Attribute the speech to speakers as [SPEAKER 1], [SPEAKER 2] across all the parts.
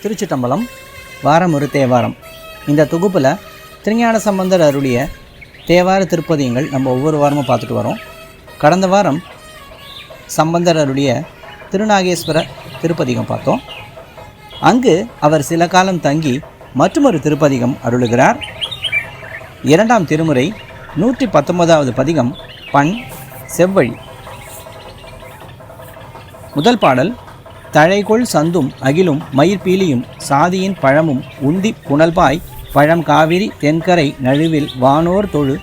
[SPEAKER 1] திருச்சிட்டம்பலம் வாரம் ஒரு தேவாரம். இந்த தொகுப்பில் திருஞான சம்பந்தர் அருளிய தேவார திருப்பதியங்கள் நம்ம ஒவ்வொரு வாரமும் பார்த்துட்டு வரோம். கடந்த வாரம் சம்பந்தர் அருளிய திருநாகேஸ்வர திருப்பதிகம் பார்த்தோம். அங்கு அவர் சில காலம் தங்கி மற்றொரு திருப்பதிகம் அருளுகிறார். இரண்டாம் திருமுறை 119வது பதிகம் பண் செவ்வழி. முதல் பாடல் தழைகொள் சந்தும் அகிலும் மயிர்பீலியும் சாதியின் பழமும் உந்தி புனல்பாய் பழம் காவிரி தென்கரை நழுவில் வானோர் தொழு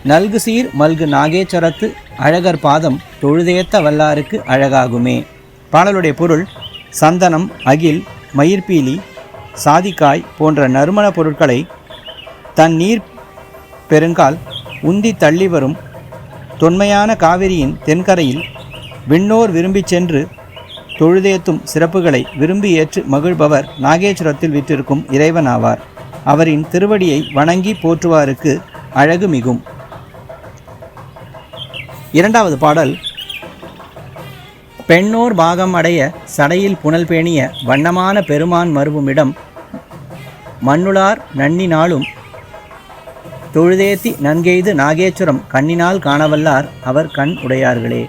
[SPEAKER 1] நல்கு சீர் மல்கு நாகேச்சரத்து அழகர் பாதம் தொழுதேத்த வல்லாருக்கு அழகாகுமே. பாடலுடைய பொருள்: சந்தனம், அகில், மயிர்பீலி, சாதிக்காய் போன்ற நறுமண பொருட்களை தன் நீர் பெருங்கால் உந்தி தள்ளி வரும் தொன்மையான காவிரியின் தென்கரையில் விண்ணோர் விரும்பி சென்று தொழுதேத்தும் சிறப்புகளை விரும்பி ஏற்று மகிழ்பவர் நாகேஸ்வரத்தில் விற்றிருக்கும் இறைவன் ஆவார். அவரின் திருவடியை வணங்கி போற்றுவாருக்கு அழகு மிகும். இரண்டாவது பாடல் பெண்ணோர் பாகம் அடைய சடையில் புனல் பேணிய வண்ணமான பெருமான் மருவுமிடம் மண்ணுளார் நன்னினாலும் தொழுதேத்தி நன்கெய்து நாகேஸ்வரம் கண்ணினால் காணவல்லார் அவர் கண் உடையார்களே.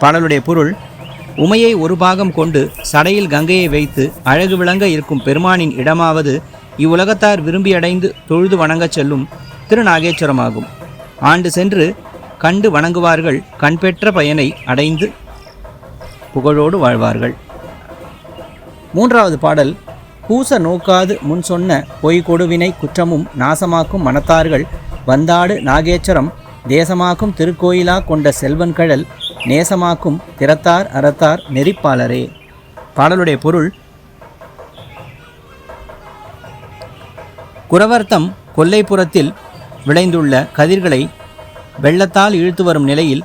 [SPEAKER 1] பாடலுடைய பொருள்: உமையை ஒரு பாகம் கொண்டு சடையில் கங்கையை வைத்து அழகு விளங்க இருக்கும் பெருமானின் இடமாவது இவ்வுலகத்தார் விரும்பியடைந்து தொழுது வணங்கச் செல்லும் திருநாகேஸ்வரமாகும். ஆண்டு சென்று கண்டு வணங்குவார்கள் கண்பெற்ற பயனை அடைந்து புகழோடு வாழ்வார்கள். மூன்றாவது பாடல் கூச நோக்காது முன் சொன்ன பொய் கொடுவினை குற்றமும் நாசமாக்கும் மனத்தார்கள் வந்தாடு நாகேஸ்வரம் தேசமாக்கும் திருக்கோயிலா கொண்ட செல்வன்கழல் நேசமாக்கும் திறத்தார் அறத்தார் நெறிப்பாளரே. பாடலுடைய பொருள்: குரவர்த்தம் கொல்லைப்புறத்தில் விளைந்துள்ள கதிர்களை வெள்ளத்தால் இழுத்து வரும் நிலையில்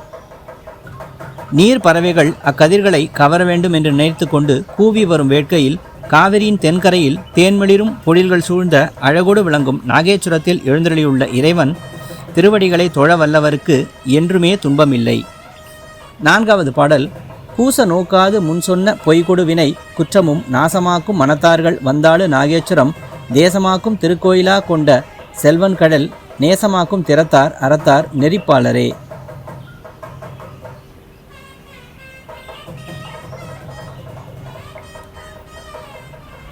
[SPEAKER 1] நீர் பறவைகள் அக்கதிர்களை கவர வேண்டும் என்று நினைத்து கொண்டு கூவி வரும் வேட்கையில் காவிரியின் தென்கரையில் தேன்மிளிரும் பொழில்கள் சூழ்ந்த அழகோடு விளங்கும் நாகேஸ்வரத்தில் எழுந்தருளியுள்ள இறைவன் திருவடிகளை தொழ வல்லவருக்கு என்றுமே துன்பமில்லை. நான்காவது பாடல் கூச நோக்காது முன் சொன்ன பொய்கொடுவினை குற்றமும் நாசமாக்கும் மனத்தார்கள் வந்தாடு நாகேஸ்வரம் தேசமாக்கும் திருக்கோயிலா கொண்ட செல்வன் கடல் நேசமாக்கும் திறத்தார் அறத்தார் நெறிப்பாளரே.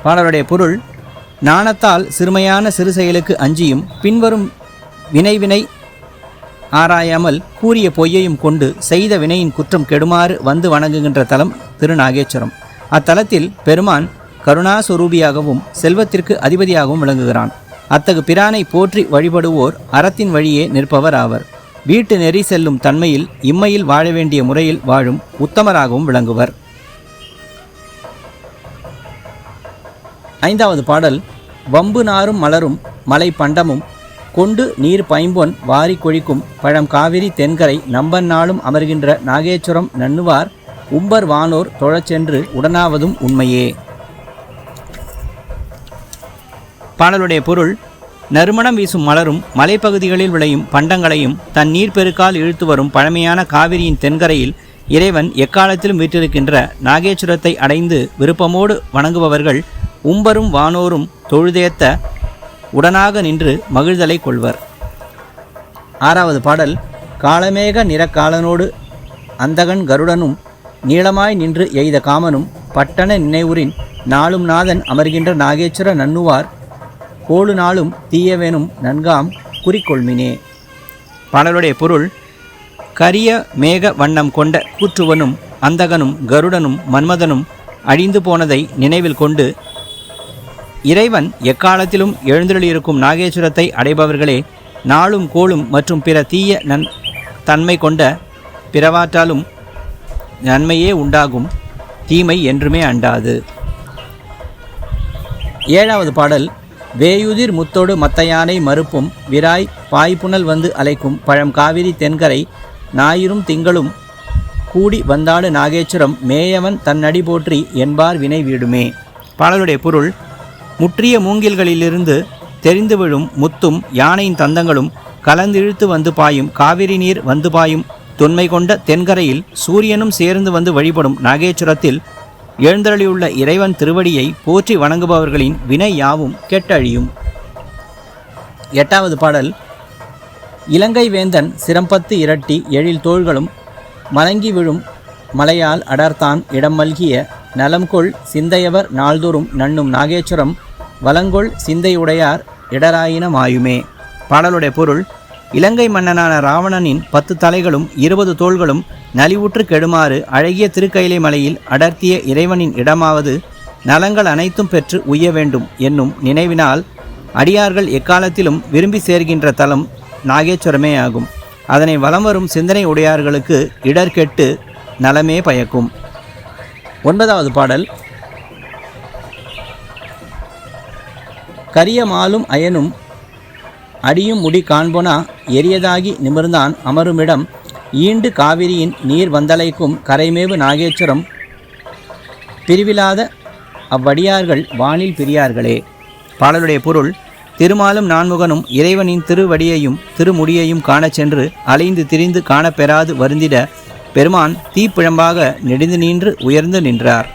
[SPEAKER 1] பாடலுடைய பொருள்: நாணத்தால் சிறுமையான சிறு செயலுக்கு அஞ்சியும் பின்வரும் வினை ஆராயாமல் கூறிய பொய்யையும் கொண்டு செய்த வினையின் குற்றம் கெடுமாறு வந்து வணங்குகின்ற தலம் திருநாகேஸ்வரம். அத்தலத்தில் பெருமான் கருணாஸ்வரூபியாகவும் செல்வத்திற்கு அதிபதியாகவும் விளங்குகிறான். அத்தகு பிரானை போற்றி வழிபடுவோர் அறத்தின் வழியே நிற்பவர் ஆவர். வீட்டு நெறி செல்லும் தன்மையில் இம்மையில் வாழ வேண்டிய முறையில் வாழும் உத்தமராகவும் விளங்குவர். ஐந்தாவது பாடல் வம்பு நாரும் மலரும் மலை பண்டமும் கொண்டு நீர் பைம்பொன் வாரி கொழிக்கும் பழம் காவிரி தென்கரை நம்பன் நாளும் அமர்கின்ற நாகேஸ்வரம் நன்னுவார் உம்பர் வானோர் தொழச்சென்று உடனாவதும் உண்மையே. பாடலுடைய பொருள்: நறுமணம் வீசும் மலரும் மலைப்பகுதிகளில் விளையும் பண்டங்களையும் தன் நீர்பெருக்கால் இழுத்து வரும் பழமையான காவிரியின் தென்கரையில் இறைவன் எக்காலத்திலும் வீற்றிருக்கின்ற நாகேஸ்வரத்தை அடைந்து விருப்பமோடு வணங்குபவர்கள் உம்பரும் வானோரும் தொழுதேத்த உடனாக நின்று மகிழ்தலை கொள்வர். ஆறாவது பாடல் காலமேக நிறக்காலனோடு அந்தகன் கருடனும் நீளமாய் நின்று எய்த காமனும் பட்டண நினைவுரின் நாளும் நாதன் அமர்கின்ற நாகேஸ்வர நன்னுவார் கோளு நாளும் தீயவேனும் நன்காம் குறிக்கொள்மினே. பாடலுடைய பொருள்: கரிய மேக வண்ணம் கொண்ட கூற்றுவனும் அந்தகனும் கருடனும் மன்மதனும் அழிந்து போனதை நினைவில் கொண்டு இறைவன் எக்காலத்திலும் எழுந்தருளியிருக்கும் நாகேஸ்வரத்தை அடைபவர்களே நாளும் கோளும் மற்றும் பிற தீய தன்மை கொண்ட பிறவாற்றாலும் நன்மையே உண்டாகும், தீமை என்றுமே அண்டாது. ஏழாவது பாடல் வேயுதிர் முத்தோடு மத்தையானை மறுப்பும் விராய் பாய்ப்புணல் வந்து அலைக்கும் பழம் காவிரி தென்கரை ஞாயிறும் திங்களும் கூடி வந்தாடு நாகேஸ்வரம் மேயவன் தன்னடி போற்றி என்பார் வினை வீடுமே. பாடலுடைய பொருள்: முற்றிய மூங்கில்களிலிருந்து தெரிந்து விழும் முத்தும் யானையின் தந்தங்களும் கலந்திழுத்து வந்து பாயும் காவிரி நீர் வந்து பாயும் தொன்மை கொண்ட தென்கரையில் சூரியனும் சேர்ந்து வந்து வழிபடும் நாகேஸ்வரத்தில் எழுந்தருளியுள்ள இறைவன் திருவடியை போற்றி வணங்குபவர்களின் வினை யாவும் கெட்டழியும். 8வது பாடல். இலங்கை வேந்தன் சிரம்பத்து இரட்டி எழில் தோள்களும் மலங்கி விழும் மலையால் அடர்த்தான் இடம் மல்கிய நலம்கொள் சிந்தையவர் நாள்தோறும் நண்ணும் நாகேஸ்வரம் வலங்கொள் சிந்தையுடையார் இடராயின மாயுமே. பாடலுடைய பொருள்: இலங்கை மன்னனான ராவணனின் 10 தலைகளும் 20 தோள்களும் நலிவுற்று கெடுமாறு அழகிய திருக்கைலை மலையில் அடர்த்திய இறைவனின் இடமாவது நலங்கள் அனைத்தும் பெற்று உய்ய வேண்டும் என்னும் நினைவினால் அடியார்கள் எக்காலத்திலும் விரும்பி சேர்கின்ற தலம் நாகேஸ்வரமே ஆகும். அதனை வலம் வரும் சிந்தனை உடையார்களுக்கு இடர்கெட்டு நலமே பயக்கும். 9வது பாடல். கரிய மாலும் அயனும் அடியும் முடி காண்பொனா எரியதாகி நிமிர்ந்தான் அமருமிடம் ஈண்டு காவிரியின் நீர் வந்தலைக்கும் கரைமேவு நாகேஸ்வரம் பிரிவிலாத அவ்வடியார்கள் வானில் பிரியார்களே. பாடலுடைய பொருள்: திருமாலும் நான்முகனும் இறைவனின் திருவடியையும் திருமுடியையும் காணச் சென்று அலைந்து திரிந்து காணப்பெறாது வருந்திட பெருமான் தீப்பிழம்பாக நெடிந்து நின்று உயர்ந்து நின்றார்.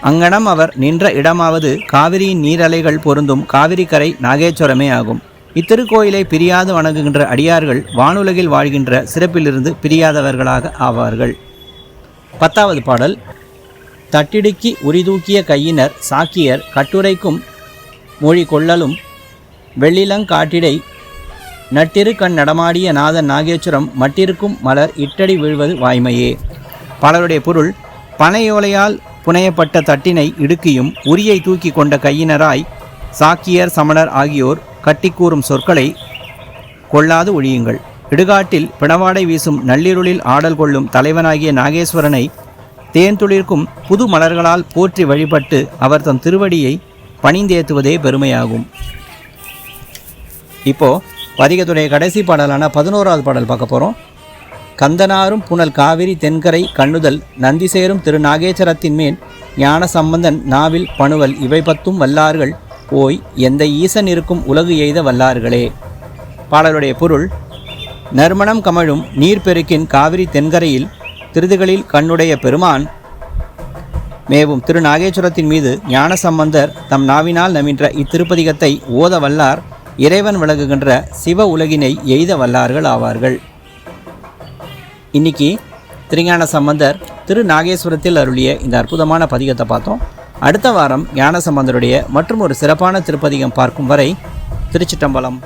[SPEAKER 1] அங்கனம் அவர் நின்ற இடமாவது காவிரியின் நீரலைகள் பொருந்தும் காவிரிக்கரை நாகேஸ்வரமே ஆகும். இத்திருக்கோயிலை பிரியாது வணங்குகின்ற அடியார்கள் வானுலகில் வாழ்கின்ற சிறப்பிலிருந்து பிரியாதவர்களாக ஆவார்கள். 10வது பாடல். தட்டிடுக்கி உரிதூக்கிய கையினர் சாக்கியர் கட்டுரைக்கும் மொழி கொள்ளலும் வெள்ளிலங்காட்டிடை நட்டிரு கண் நடமாடிய நாதன் நாகேஸ்வரம் மட்டிருக்கும் மலர் இட்டடி வீழ்வது வாய்மையே. பாடலுடைய பொருள்: பனையோலையால் புனையப்பட்ட தட்டினை இடுக்கியும் உரியை தூக்கி கொண்ட கையினராய் சாக்கியர் சமணர் ஆகியோர் கட்டிக்கூறும் சொற்களை கொள்ளாது ஒழியுங்கள். இடுகாட்டில் பிணவாடை வீசும் நள்ளிருளில் ஆடல் கொள்ளும் தலைவனாகிய நாகேஸ்வரனை தேன்துளிர்க்கும் புது மலர்களால் போற்றி வழிபட்டு அவர் தம் திருவடியை பணிந்தேத்துவதே பெருமையாகும். இப்போ பதிகத்துடைய கடைசி பாடலான 11வது பாடல் பார்க்க போகிறோம். கந்தனாரும் புனல் காவிரி தென்கரை கண்ணுதல் நந்தி சேரும் திருநாகேஸ்வரத்தின் மேல் ஞான சம்பந்தன் நாவில் பணுவல் இவை 10 வல்லார்கள் போய் எந்த ஈசன் இருக்கும் உலகு எய்த வல்லார்களே. பாடலுடைய பொருள்: நறுமணம் கமழும் நீர்பெருக்கின் காவிரி தென்கரையில் திருதுகளில் கண்ணுடைய பெருமான் மேவும் திருநாகேஸ்வரத்தின் மீது ஞானசம்பந்தர் தம் நாவினால் நமின்ற இத்திருப்பதிகத்தை ஓத வல்லார் இறைவன் விளங்குகின்ற சிவ உலகினை எய்த வல்லார்கள் ஆவார்கள். இன்னைக்கு திருஞான சம்பந்தர் திருநாகேஸ்வரத்தில் அருளிய இந்த அற்புதமான பதிகத்தை பார்த்தோம். அடுத்த வாரம் ஞானசம்பந்தருடைய மற்றும் ஒரு சிறப்பான திருப்பதிகம் பார்க்கும் வரை திருச்சிற்றம்பலம்.